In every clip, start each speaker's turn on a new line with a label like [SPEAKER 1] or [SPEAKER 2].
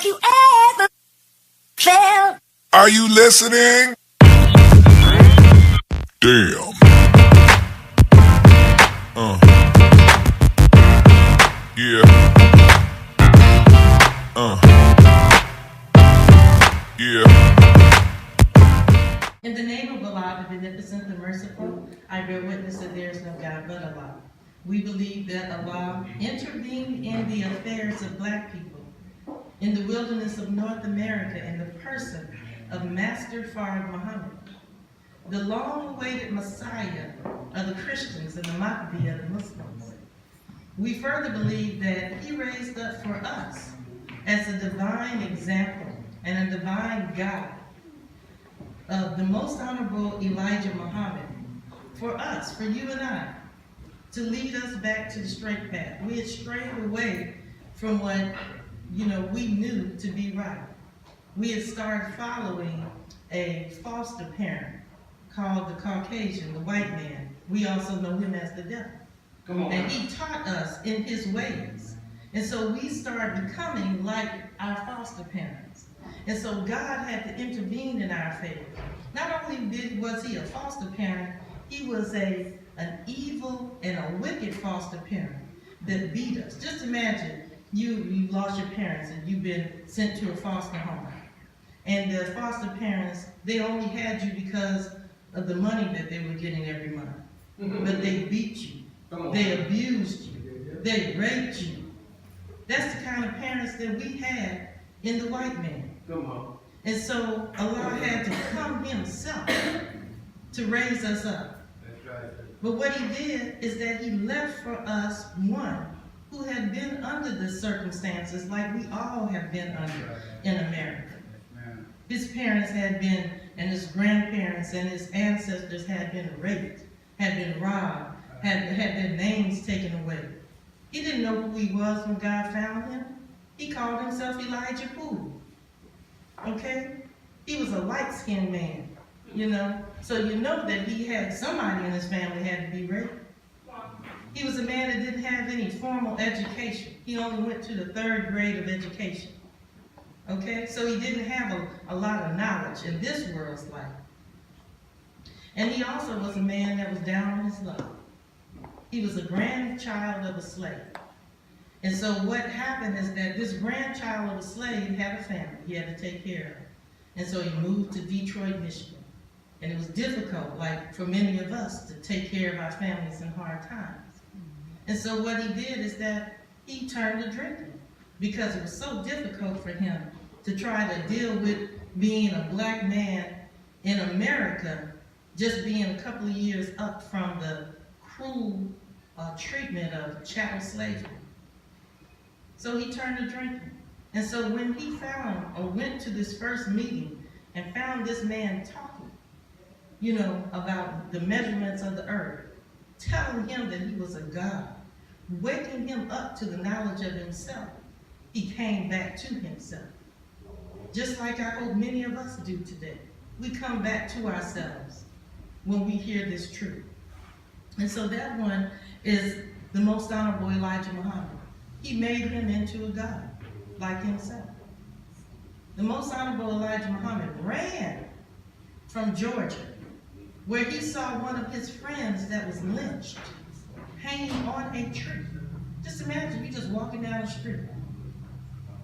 [SPEAKER 1] you ever felt.
[SPEAKER 2] Are you listening? Damn. Yeah. Yeah.
[SPEAKER 3] In the name of Allah, the Beneficent, the Merciful, I bear witness that there is no God but Allah. We believe that Allah intervened in the affairs of black people in the wilderness of North America in the person of Master Farrakhan Muhammad, the long-awaited Messiah of the Christians and the Mahdi of the Muslims. We further believe that he raised up for us as a divine example and a divine guide of the most Honorable Elijah Muhammad for us, for you and I, to lead us back to the straight path. We had strayed away from what, we knew to be right. We had started following a foster parent called the Caucasian, the white man. We also know him as the devil.
[SPEAKER 4] Come on.
[SPEAKER 3] And he taught us in his ways. And so we started becoming like our foster parents. And so God had to intervene in our favor. Not only was he a foster parent, he was an evil and a wicked foster parent that beat us. Just imagine you lost your parents and you've been sent to a foster home. And the foster parents, they only had you because of the money that they were getting every month. But they beat you. They abused you. They raped you. That's the kind of parents that we had in the white man.
[SPEAKER 4] Come on.
[SPEAKER 3] And so Allah had to come himself to raise us up.
[SPEAKER 4] That's right.
[SPEAKER 3] But what he did is that he left for us one who had been under the circumstances like we all have been under in America. His parents had been, and his grandparents and his ancestors had been raped, had been robbed, had their names taken away. He didn't know who he was when God found him. He called himself Elijah Poole. Okay? He was a light-skinned man, So you know that he had somebody in his family had to be raped. He was a man that didn't have any formal education. He only went to the 3rd grade of education. Okay? So he didn't have a lot of knowledge in this world's life. And he also was a man that was down on his luck. He was a grandchild of a slave. And so what happened is that this grandchild of a slave had a family he had to take care of. And so he moved to Detroit, Michigan. And it was difficult, like for many of us, to take care of our families in hard times. And so what he did is that he turned to drinking because it was so difficult for him to try to deal with being a black man in America, just being a couple of years up from the cruel treatment of chattel slavery. So he turned to drinking. And so when he went to this first meeting and found this man talking, about the measurements of the earth, telling him that he was a God, waking him up to the knowledge of himself, he came back to himself. Just like I hope many of us do today. We come back to ourselves when we hear this truth. And so that one is the most Honorable Elijah Muhammad. He made him into a God, like himself. The most Honorable Elijah Muhammad ran from Georgia, where he saw one of his friends that was lynched, hanging on a tree. Just imagine you just walking down the street,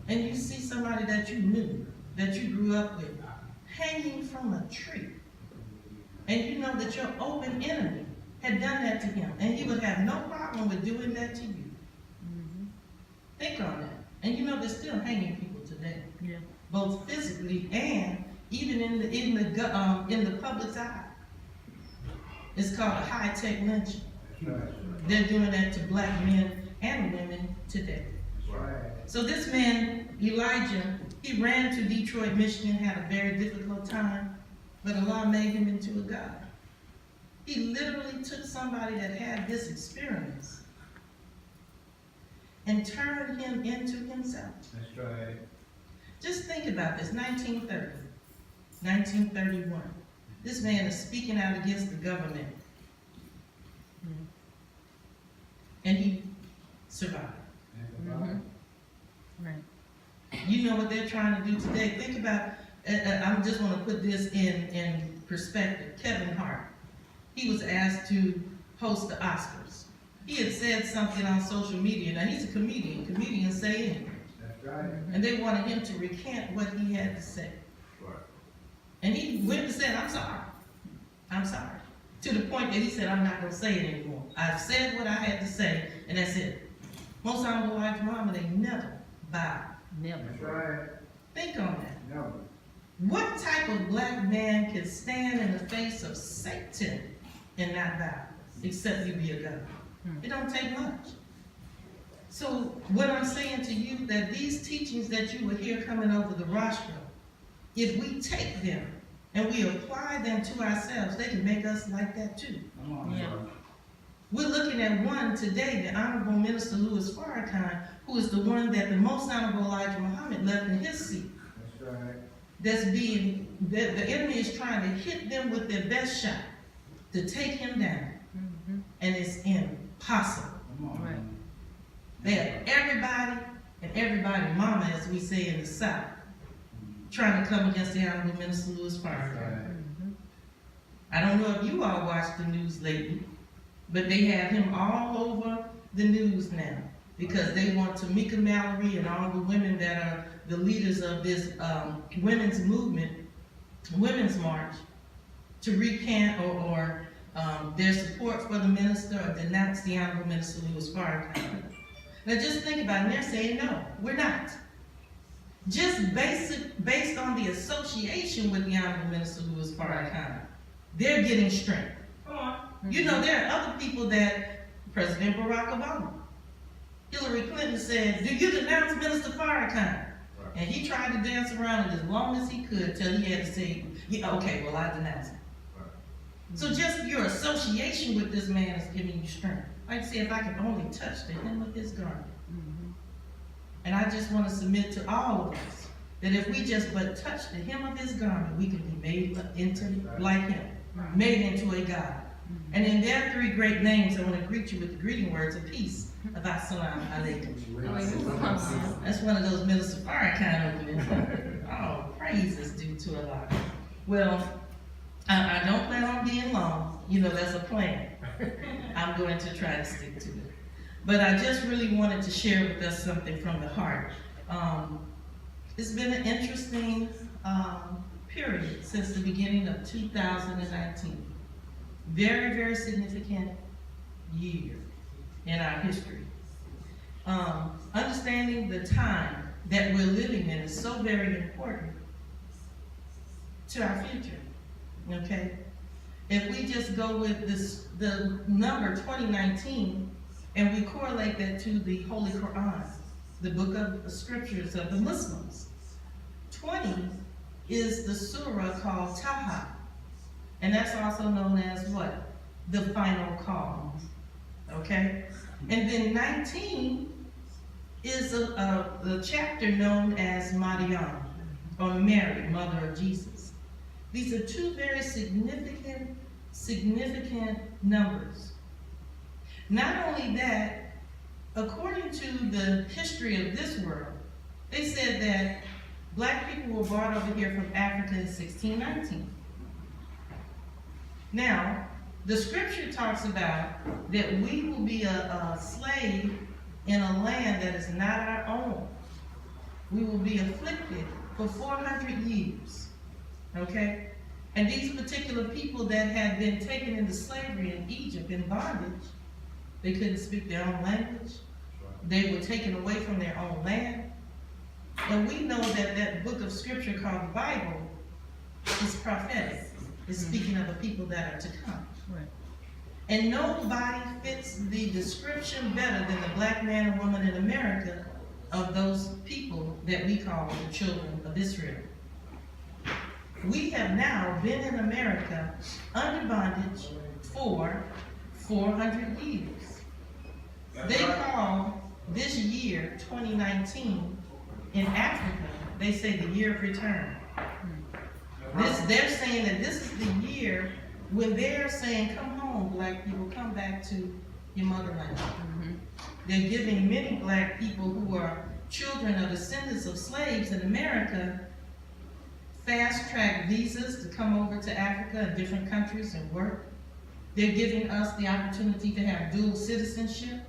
[SPEAKER 3] and you see somebody that you knew, that you grew up with, hanging from a tree. And you know that your open enemy had done that to him, and he would have no problem with doing that to you. Think on that. And they're still hanging people today, both physically and even in the public's eye. It's called a high-tech lynching. They're doing that to black men and women today. So this man, Elijah, he ran to Detroit, Michigan, had a very difficult time, but Allah made him into a God. He literally took somebody that had this experience and turned him into himself.
[SPEAKER 4] That's right.
[SPEAKER 3] Just think about this, 1930, 1931. This man is speaking out against the government. And he survived.
[SPEAKER 5] Right.
[SPEAKER 3] You know what they're trying to do today. Think about, I just want to put this in perspective. Kevin Hart, he was asked to host the Oscars. He had said something on social media. Now he's a comedian. Comedians say anything.
[SPEAKER 4] That's right.
[SPEAKER 3] And they wanted him to recant what he had to say. And he went and said, I'm sorry. I'm sorry. To the point that he said, I'm not going to say it anymore. I've said what I had to say, and that's it. Most Honorable Louis Muhammad, they never bow.
[SPEAKER 5] Never.
[SPEAKER 4] That's right.
[SPEAKER 3] Think on that.
[SPEAKER 4] Never.
[SPEAKER 3] What type of black man can stand in the face of Satan and not bow, except you be a God? It don't take much. So what I'm saying to you, that these teachings that you will hear coming over the rostrum, if we take them and we apply them to ourselves, they can make us like that too.
[SPEAKER 4] Come on,
[SPEAKER 5] Yeah.
[SPEAKER 4] bro.
[SPEAKER 3] We're looking at one today, the Honorable Minister Louis Farrakhan, who is the one that the Most Honorable Elijah Muhammad left in his seat.
[SPEAKER 4] That's right.
[SPEAKER 3] That's being, the enemy is trying to hit them with their best shot to take him down. And it's impossible.
[SPEAKER 4] Come on.
[SPEAKER 5] Right.
[SPEAKER 3] They have everybody and everybody mama, as we say in the South, trying to come against the Honorable Minister Louis
[SPEAKER 4] That's
[SPEAKER 3] Farrakhan.
[SPEAKER 4] right.
[SPEAKER 3] I don't know if you all watched the news lately, but they have him all over the news now because they want Tamika Mallory and all the women that are the leaders of this women's movement, women's march, to recant or their support for the minister or denounce the Honorable Minister Louis Farrakhan. Now just think about it, and they're saying, no, we're not. Just based on the association with the Honorable Minister Louis Farrakhan, they're getting strength. Come on. You know, there are other people that, President Barack Obama, Hillary Clinton said, do you denounce Minister Farrakhan? And he tried to dance around it as long as he could till he had to say, yeah, okay, well, I denounce him. So just your association with this man is giving you strength. Like I say, if I can only touch the hem of his garment. And I just want to submit to all of us that if we just but touch the hem of his garment, we can be made into like him, made into a God. And in their three great names, I want to greet you with the greeting words of peace. Assalamu alaikum. That's one of those Minister Farrakhan openings. Oh, praise is due to Allah. Well, I don't plan on being long. You know, that's a plan. I'm going to try to stick to it. But I just really wanted to share with us something from the heart. It's been an interesting period since the beginning of 2019. Very, very significant year in our history. Understanding the time that we're living in is so very important to our future. Okay? If we just go with this, the number 2019, and we correlate that to the Holy Quran, the book of the scriptures of the Muslims, 20 is the surah called Taha, and that's also known as what? The final call. Okay? And then 19 is the chapter known as Maryam, or Mary, mother of Jesus. These are two very significant numbers. Not only that, according to the history of this world, they said that black people were brought over here from Africa in 1619. Now, the scripture talks about that we will be a slave in a land that is not our own. We will be afflicted for 400 years. Okay? And these particular people that had been taken into slavery in Egypt in bondage, they couldn't speak their own language. They were taken away from their own land. And we know that that book of scripture called the Bible is prophetic. It's speaking of the people that are to come.
[SPEAKER 5] Right.
[SPEAKER 3] And nobody fits the description better than the black man and woman in America of those people that we call the children of Israel. We have now been in America under bondage for 400 years. They call this year, 2019, in Africa, they say the year of return. They're saying that this is the year when they're saying, come home, black people, come back to your motherland. They're giving many black people who are children or descendants of slaves in America fast-track visas to come over to Africa and different countries and work. They're giving us the opportunity to have dual citizenship.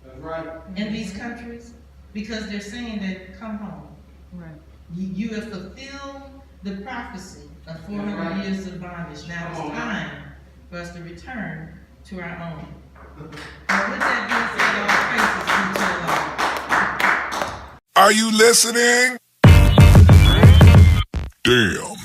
[SPEAKER 4] That's right.
[SPEAKER 3] In these countries, because they're saying that come home.
[SPEAKER 5] Right.
[SPEAKER 3] You have fulfilled the prophecy of 400
[SPEAKER 4] Right.
[SPEAKER 3] years of bondage. Now it's time for us to return to our own. Now with that being said, all praises be to the Lord.
[SPEAKER 2] Are you listening? Damn.